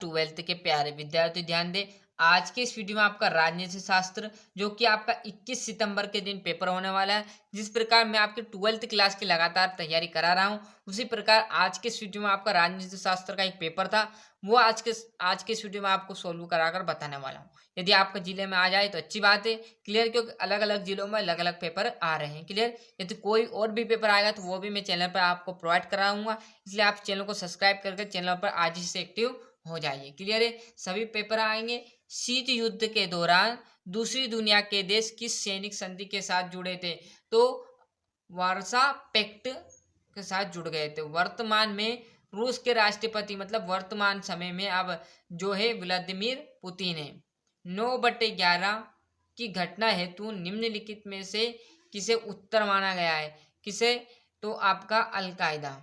Twelfth के प्यारे विद्यार्थी ध्यान दें। आज के इस वीडियो में आपका राजनीति शास्त्र जो कि आपका 21 सितंबर के दिन पेपर होने वाला है। जिस प्रकार मैं आपके ट्वेल्थ क्लास की लगातार तैयारी करा रहा हूँ, उसी प्रकार आज के इस वीडियो में आपका राजनीति शास्त्र का एक पेपर था, वो आज के इस वीडियो में आपको सोल्व कराकर बताने वाला हूँ। यदि आपके जिले में आ जाए तो अच्छी बात है, क्लियर, क्योंकि अलग अलग जिलों में अलग अलग पेपर आ रहे हैं, क्लियर। यदि कोई और भी पेपर आएगा तो वो भी मैं चैनल पर आपको प्रोवाइड कराऊंगा, इसलिए आप चैनल को सब्सक्राइब करके चैनल पर आज ही से एक्टिव हो जाइए, क्लियर है। सभी पेपर आएंगे। शीत युद्ध के दौरान दूसरी दुनिया के देश किस सैनिक संधि के साथ जुड़े थे? तो वार्सा पैक्ट के साथ जुड़ गए थे। वर्तमान में रूस के राष्ट्रपति, मतलब वर्तमान समय में अब जो है व्लादिमीर पुतिन है। 9/11 की घटना हेतु निम्नलिखित में से किसे उत्तर माना गया है? किसे? तो आपका अलकायदा,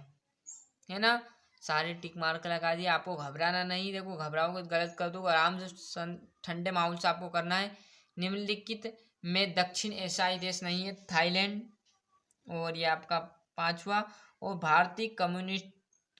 है ना। सारे टिक मार्क लगा दिए, आपको घबराना नहीं। देखो घबराओगे तो गलत कर दो, आराम से ठंडे माहौल से आपको करना है। निम्नलिखित में दक्षिण एशियाई देश नहीं है, थाईलैंड। और ये आपका पांचवा। और भारतीय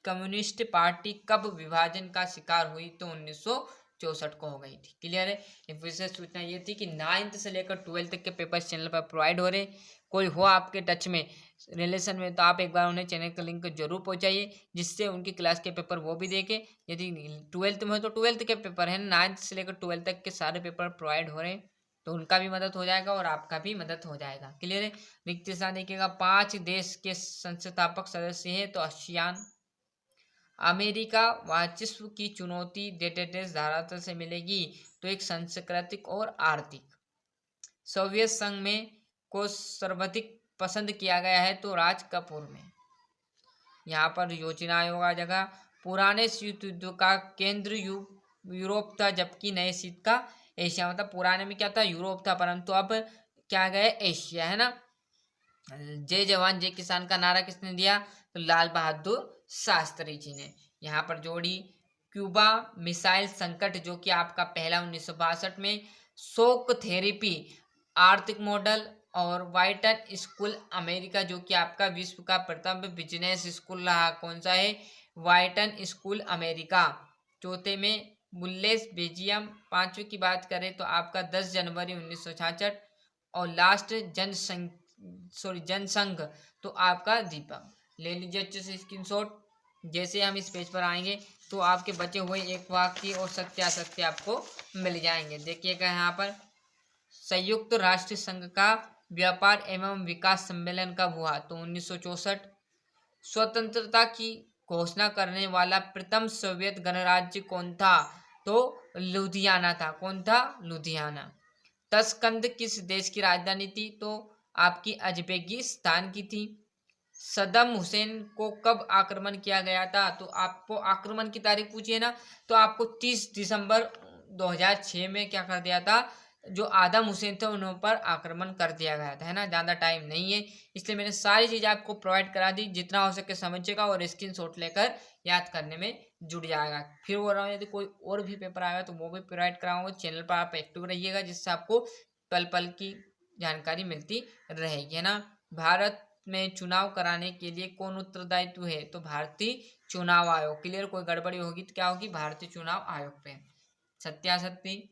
कम्युनिस्ट पार्टी कब विभाजन का शिकार हुई? तो 1964 को हो गई थी, क्लियर है। एक विशेष सूचना ये थी कि 9th से लेकर 12th तक के पेपर चैनल पर प्रोवाइड हो रहे। कोई हो आपके टच में, रिलेशन में, तो आप एक बार उन्हें चैनल का लिंक जरूर पहुंचाइए, जिससे उनकी क्लास के पेपर वो भी देखें। यदि 12th में हो तो 12th के पेपर है, 9th से लेकर 12th तक के सारे पेपर प्रोवाइड हो रहे हैं, तो उनका भी मदद हो जाएगा और आपका भी मदद हो जाएगा, क्लियर है। रिक्त स्थान देखिएगा, 5 देश के संस्थापक सदस्य हैं, तो आसियान। अमेरिका वाचिस्व की चुनौती डेटाबेस धरातल से मिलेगी, तो एक सांस्कृतिक और आर्थिक। सोवियत संघ में को सर्वाधिक पसंद किया गया है, तो राज कपूर में। यहाँ पर योजना आयोग आ जाएगा। पुराने शीत युद्ध का केंद्र यूरोप था, जबकि नए शीत का एशिया। मतलब पुराने में क्या था? यूरोप था, परंतु अब क्या गए? एशिया, है ना। जय जवान जय किसान का नारा किसने दिया? तो लाल बहादुर शास्त्री जी ने। यहाँ पर जोड़ी क्यूबा मिसाइल संकट, जो कि आपका पहला 1962 में। शोक थेरेपी आर्थिक मॉडल। और वाइटन स्कूल अमेरिका, जो कि आपका विश्व का प्रथम बिजनेस स्कूल रहा, कौन सा है? वाइटन स्कूल अमेरिका। चौथे में बुल्लेस बेल्जियम। पांचवे की बात करें तो आपका 10 जनवरी 1966। और लास्ट जनसंघ, तो आपका दीपक। ले लीजिए अच्छे से स्क्रीनशॉट। जैसे हम इस पेज पर आएंगे तो आपके बचे हुए एक वाक्य और सत्य असत्य आपको मिल जाएंगे। देखिएगा यहाँ पर, संयुक्त राष्ट्र संघ का व्यापार एवं विकास सम्मेलन कब हुआ? तो 1964। स्वतंत्रता की घोषणा करने वाला प्रथम सोवियत गणराज्य कौन था? तो लुधियाना था। कौन था? लुधियाना। तस्कंद किस देश की राजधानी थी? तो आपकी अजबेकिस्तान की थी। सद्दाम हुसैन को कब आक्रमण किया गया था? तो आपको आक्रमण की तारीख पूछी है ना, तो आपको 30 दिसंबर 2006 में क्या कर दिया था? जो आदम हुसैन थे उन पर आक्रमण कर दिया गया था, है ना। ज़्यादा टाइम नहीं है, इसलिए मैंने सारी चीज़ें आपको प्रोवाइड करा दी। जितना हो सके समझिएगा और स्क्रीनशॉट लेकर याद करने में जुड़ जाएगा। फिर बोल रहा हूँ, यदि कोई और भी पेपर आएगा तो वो भी प्रोवाइड कराऊंगा। चैनल पर आप एक्टिव रहिएगा, जिससे आपको पल पल की जानकारी मिलती रहेगी, है ना। भारत में चुनाव कराने के लिए कौन उत्तरदायित्व है? तो भारतीय चुनाव आयोग, क्लियर। कोई गड़बड़ी होगी तो क्या होगी? भारतीय चुनाव आयोग पे। सत्यासत्य,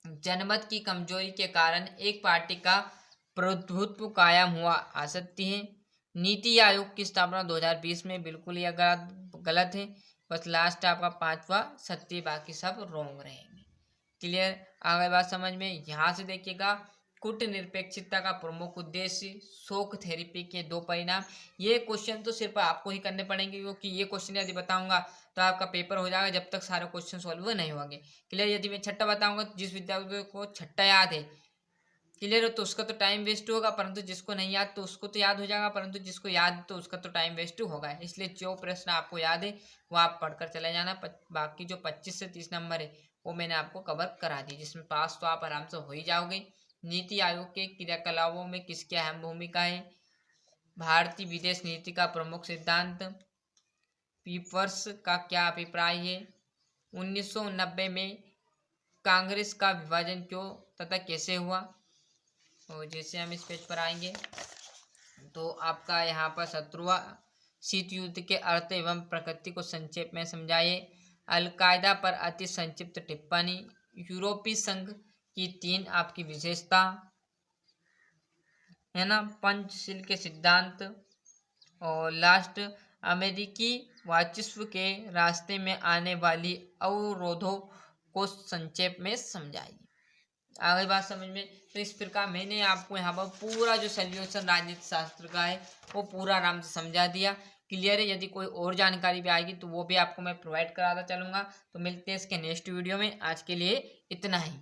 जनमत की कमजोरी के कारण एक पार्टी का प्रभुत्व कायम हुआ, असत्य है। नीति आयोग की स्थापना 2020 में, बिल्कुल यह गलत है। बस लास्ट आपका पांचवा सत्य, बाकी सब रॉन्ग रहेंगे, क्लियर। आगे बात समझ में। यहाँ से देखिएगा, कूटनिरपेक्षता का प्रमुख उद्देश्य, शोक थेरेपी के 2 परिणाम। ये क्वेश्चन तो सिर्फ आपको ही करने पड़ेंगे, क्योंकि ये क्वेश्चन यदि बताऊंगा तो आपका पेपर हो जाएगा जब तक सारे क्वेश्चन सॉल्व नहीं होंगे, क्लियर। यदि मैं छठा बताऊंगा तो जिस विद्यार्थी को छठा याद है, क्लियर है, तो उसका तो टाइम वेस्ट होगा, परंतु जिसको नहीं याद तो उसको तो याद हो जाएगा, परंतु जिसको याद तो उसका तो टाइम वेस्ट होगा। इसलिए जो प्रश्न आपको याद है वो आप पढ़कर चले जाना। बाकी जो 25 से 30 नंबर है वो मैंने आपको कवर करा दी, जिसमें पास तो आप आराम से हो ही जाओगे। नीति आयोग के क्रियाकलापों में किसकी अहम भूमिका है? भारतीय विदेश नीति का प्रमुख सिद्धांत। पीपर्स का क्या अभिप्राय है? 1990 में कांग्रेस का विभाजन क्यों तथा कैसे हुआ? और जैसे हम इस पेज पर आएंगे तो आपका यहाँ पर 17वां, शीत युद्ध के अर्थ एवं प्रकृति को संक्षेप में समझाइए। अलकायदा पर अति संक्षिप्त टिप्पणी, यूरोपीय संघ की 3 आपकी विशेषता है ना, पंचशील के सिद्धांत, और लास्ट अमेरिकी वाचिस्व के रास्ते में आने वाली अवरोधों को संक्षेप में समझाइए। आ गई बात समझ में। तो इस प्रकार मैंने आपको यहाँ पर पूरा जो सोल्यूशन राजनीति शास्त्र का है वो पूरा आराम से समझा दिया। क्लियर है। यदि कोई और जानकारी भी आएगी तो वो भी आपको मैं प्रोवाइड कराता चलूंगा। तो मिलते हैं इसके नेक्स्ट वीडियो में। आज के लिए इतना ही।